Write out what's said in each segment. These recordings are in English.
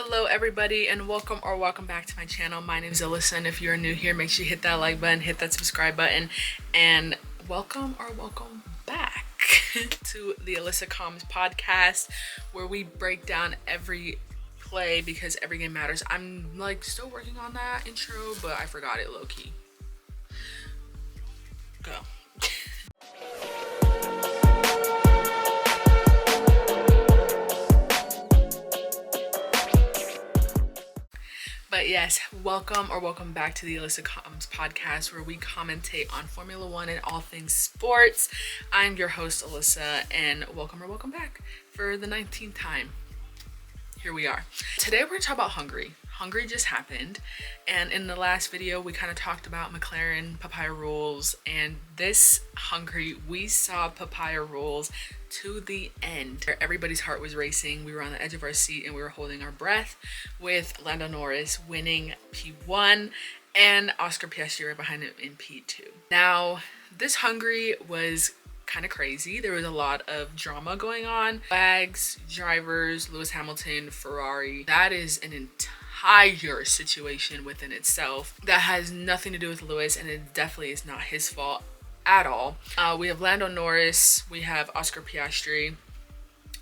Hello everybody and welcome back to my channel. My name is Alyssa, and if you're new here, make sure you hit that like button, hit that subscribe button, and welcome back to the Alyssa Comms podcast, where we break down every play because every game matters. I'm still working on that intro, but I forgot it low-key. Go. But yes, welcome back to the Alyssa Comms podcast, where we commentate on Formula One and all things sports. I'm your host, Alyssa, and welcome back for the 19th time. Here we are. Today we're going to talk about Hungary. Hungary just happened, and in the last video we kind of talked about McLaren, papaya rules, and this Hungary we saw papaya rules to the end. Everybody's heart was racing. We were on the edge of our seat and we were holding our breath, with Lando Norris winning P1 and Oscar Piastri right behind him in P2. Now, this Hungary was kind of crazy. There was a lot of drama going on. Flags, drivers, Lewis Hamilton, Ferrari. That is an entire situation within itself that has nothing to do with Lewis, and it definitely is not his fault at all. We have Lando Norris, we have Oscar Piastri,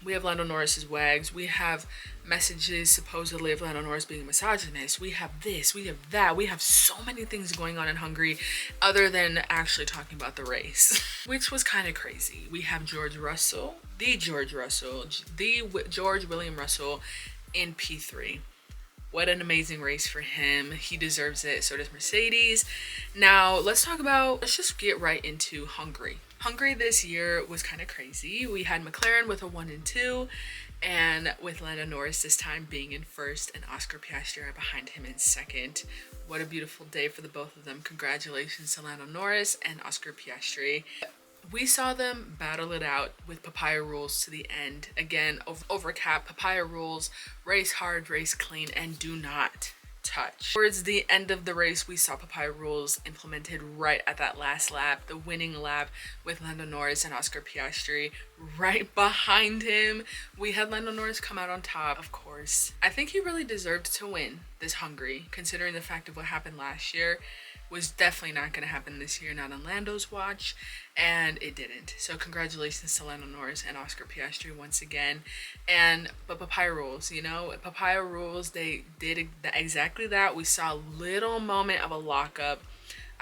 we have Lando Norris's wags, we have messages supposedly of Lando Norris being a misogynist, we have this, we have that, we have so many things going on in Hungary other than actually talking about the race, which was kind of crazy. We have George William Russell in P3. What an amazing race for him. He deserves it. So does Mercedes. Now, let's just get right into Hungary. Hungary this year was kind of crazy. We had McLaren with a 1 and 2, and with Lando Norris this time being in first and Oscar Piastri right behind him in second. What a beautiful day for the both of them. Congratulations to Lando Norris and Oscar Piastri. We saw them battle it out with papaya rules to the end. Again, overcap, papaya rules, race hard, race clean, and do not touch. Towards the end of the race, we saw papaya rules implemented right at that last lap, the winning lap, with Lando Norris and Oscar Piastri right behind him. We had Lando Norris come out on top, of course. I think he really deserved to win this Hungary, considering the fact of what happened last year. Was definitely not going to happen this year, not on Lando's watch, and it didn't. So congratulations to Lando Norris and Oscar Piastri once again. But papaya rules, papaya rules, they did exactly that. We saw a little moment of a lockup.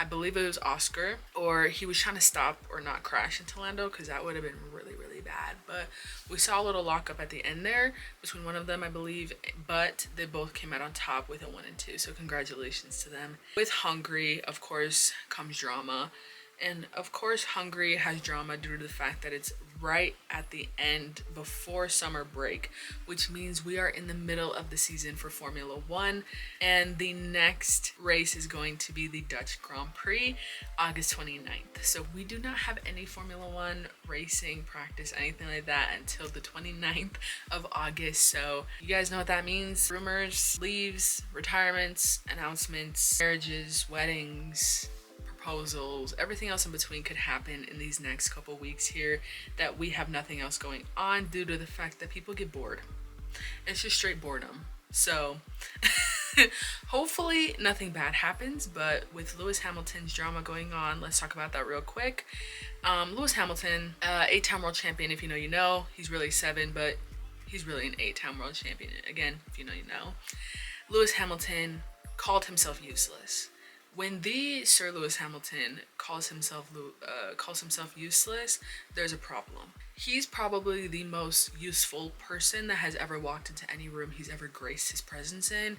I believe it was Oscar, or he was trying to stop or not crash into Lando, because that would have been really, really bad. But we saw a little lockup at the end there between one of them, I believe, but they both came out on top with a 1 and 2. So congratulations to them. With Hungary, of course, comes drama. And of course, Hungary has drama due to the fact that it's right at the end before summer break, which means we are in the middle of the season for Formula One. And the next race is going to be the Dutch Grand Prix, August 29th. So we do not have any Formula One racing practice, anything like that, until the 29th of August. So you guys know what that means. Rumors, leaves, retirements, announcements, marriages, weddings, proposals, everything else in between could happen in these next couple weeks here, that we have nothing else going on due to the fact that people get bored. It's just straight boredom. So hopefully nothing bad happens, but with Lewis Hamilton's drama going on, let's talk about that real quick. Lewis Hamilton, 8-time world champion. If you know, you know. He's really 7, but he's really an 8-time world champion. Again, if you know, you know. Lewis Hamilton called himself useless. When the Sir Lewis Hamilton calls himself useless, there's a problem. He's probably the most useful person that has ever walked into any room he's ever graced his presence in,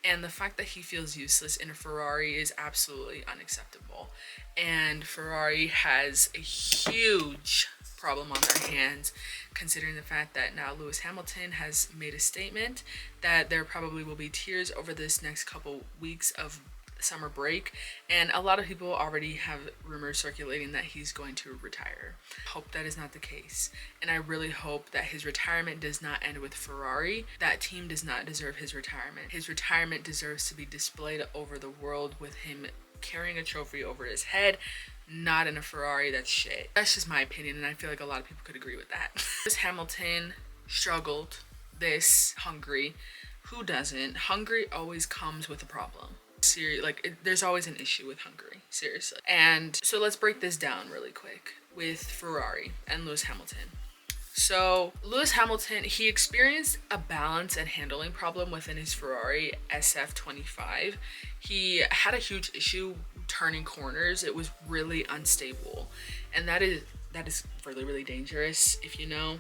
and the fact that he feels useless in a Ferrari is absolutely unacceptable. And Ferrari has a huge problem on their hands, considering the fact that now Lewis Hamilton has made a statement that there probably will be tears over this next couple weeks of summer break, and a lot of people already have rumors circulating that he's going to retire. Hope that is not the case, and I really hope that his retirement does not end with Ferrari. That team does not deserve his retirement. His retirement deserves to be displayed over the world with him carrying a trophy over his head, not in a Ferrari. That's shit. That's just my opinion, and I feel like a lot of people could agree with that. Lewis Hamilton struggled this Hungary. Who doesn't? Hungary always comes with a problem. There's always an issue with Hungary, seriously. And so let's break this down really quick with Ferrari and Lewis Hamilton. So Lewis Hamilton, he experienced a balance and handling problem within his Ferrari SF25. He had a huge issue turning corners. It was really unstable, and that is really, really dangerous, if you know.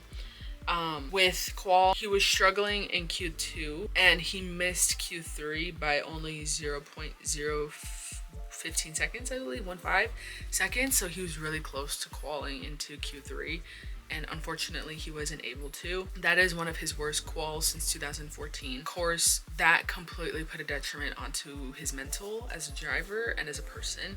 With qual, he was struggling in Q2 and he missed Q3 by only 0.015 seconds, I believe, 15 seconds. So he was really close to qualing into Q3, and unfortunately he wasn't able to. That is one of his worst quals since 2014. Of course, that completely put a detriment onto his mental as a driver and as a person.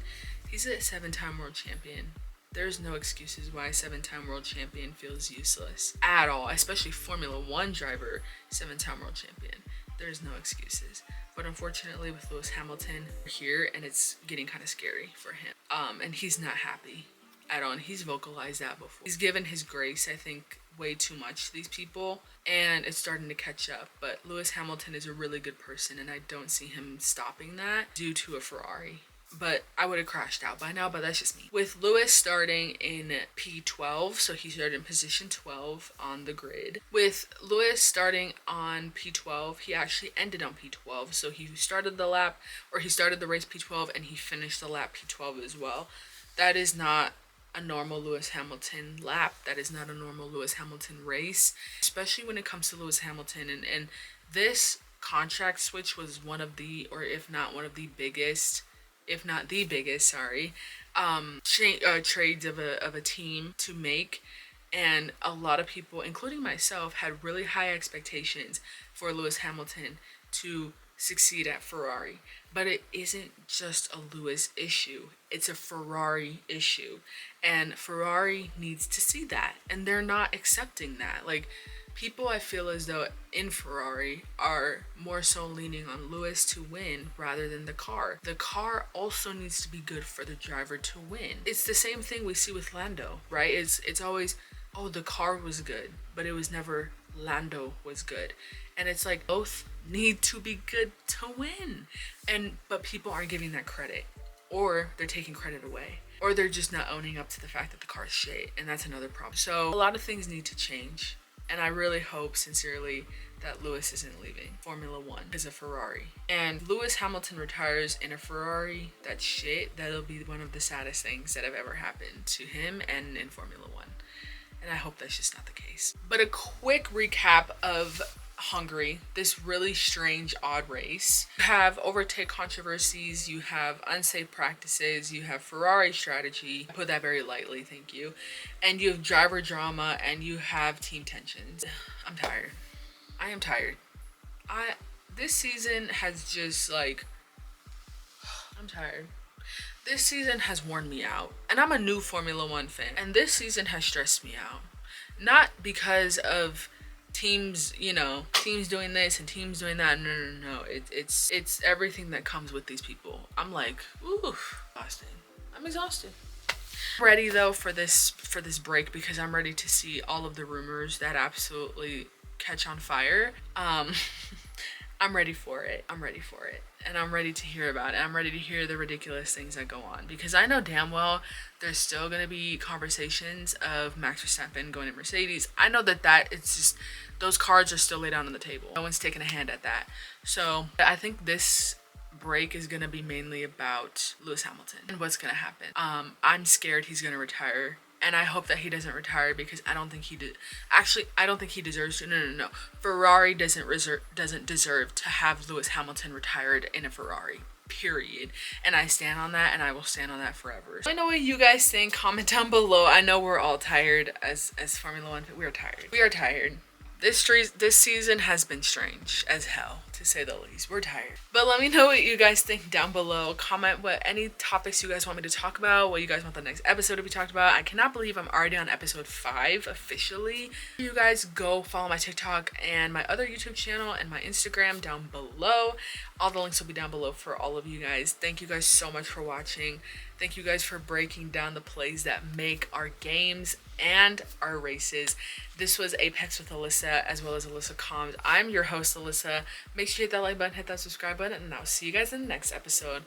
He's a 7-time world champion. There's no excuses why a 7-time world champion feels useless at all, especially Formula 1 driver, 7-time world champion. There's no excuses. But unfortunately with Lewis Hamilton, we're here and it's getting kind of scary for him. And he's not happy at all, and he's vocalized that before. He's given his grace, I think, way too much to these people, and it's starting to catch up. But Lewis Hamilton is a really good person, and I don't see him stopping that due to a Ferrari. But I would have crashed out by now, but that's just me. With Lewis starting in P12, so he started in position 12 on the grid. With Lewis starting on P12, he actually ended on P12. So he started the race P12 and he finished the lap P12 as well. That is not a normal Lewis Hamilton lap. That is not a normal Lewis Hamilton race, especially when it comes to Lewis Hamilton. And this contract switch was one of the, or if not one of the biggest, if not the biggest, trades of a team to make. And a lot of people, including myself, had really high expectations for Lewis Hamilton to succeed at Ferrari. But it isn't just a Lewis issue, it's a Ferrari issue. And Ferrari needs to see that, and they're not accepting that. Like, people, I feel as though in Ferrari are more so leaning on Lewis to win rather than the car. The car also needs to be good for the driver to win. It's the same thing we see with Lando, right? It's always, oh, the car was good, but it was never Lando was good. And it's like, both need to be good to win. But people aren't giving that credit, or they're taking credit away, or they're just not owning up to the fact that the car's shit, and that's another problem. So a lot of things need to change. And I really hope sincerely that Lewis isn't leaving Formula 1 as a Ferrari. And Lewis Hamilton retires in a Ferrari that's shit. That'll be one of the saddest things that have ever happened to him and in Formula 1. And I hope that's just not the case. But a quick recap of Hungary, this really strange, odd race. You have overtake controversies, you have unsafe practices, you have Ferrari strategy, I put that very lightly, thank you, and you have driver drama, and you have team tensions. I'm tired. I am tired. This season has just I'm tired. This season has worn me out, and I'm a new Formula 1 fan, and this season has stressed me out. Not because of teams doing this and teams doing that. No. It's everything that comes with these people. I'm like, ooh, exhausted. I'm exhausted. I'm ready though for this break, because I'm ready to see all of the rumors that absolutely catch on fire. I'm ready for it. And I'm ready to hear about it. I'm ready to hear the ridiculous things that go on, because I know damn well there's still going to be conversations of Max Verstappen going to Mercedes. I know that it's just, those cards are still laid out on the table. No one's taking a hand at that. So I think this break is going to be mainly about Lewis Hamilton and what's going to happen. I'm scared he's going to retire. And I hope that he doesn't retire, because I don't think he did. Actually, I don't think he deserves to. No. Ferrari doesn't deserve to have Lewis Hamilton retired in a Ferrari. Period. And I stand on that, and I will stand on that forever. So I know what you guys think. Comment down below. I know we're all tired as Formula 1. We're tired. We are tired. This season has been strange as hell, to say the least. We're tired. But let me know what you guys think down below. Comment any topics you guys want me to talk about, what you guys want the next episode to be talked about. I cannot believe I'm already on episode 5 officially. You guys go follow my TikTok and my other YouTube channel and my Instagram down below. All the links will be down below for all of you guys. Thank you guys so much for watching. Thank you guys for breaking down the plays that make our games and our races. This was Apex with Alyssa, as well as Alyssa Combs. I'm your host, Alyssa. Make sure you hit that like button, hit that subscribe button, and I'll see you guys in the next episode.